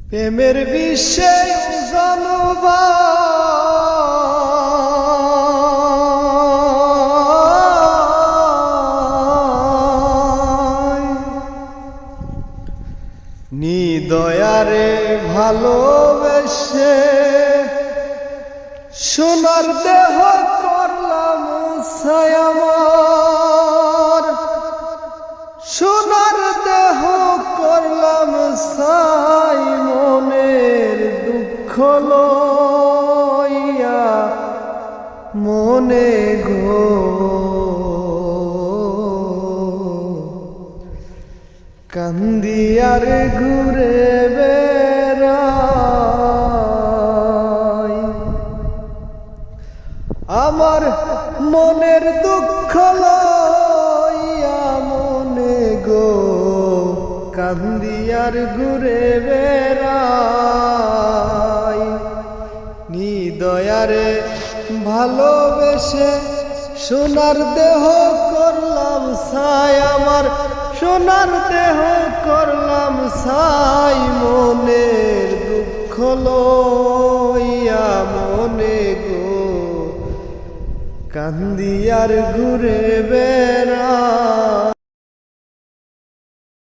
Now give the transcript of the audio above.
প্রেমের বিশ্বে জানবা নিদয়ারে ভালোবেসে সোনার দেহ করলাম ছায়ামার, সোনার দেহ করলাম ছাই মনের দুঃখ লইয়া মনে গো কান্দিয়ার ঘুরে বেড়াই। আমার মনের দুঃখ লইয়া মনে গো কান্দিয়ার ঘুরে বেড়াই। নিদয়ারে ভালোবেসে সোনার দেহ করলাম ছাই, আমার সোনার দেহ করলাম ছাই মনের দুঃখ লইয়া মনে গো কান্দিয়ার ঘুরে বেড়া।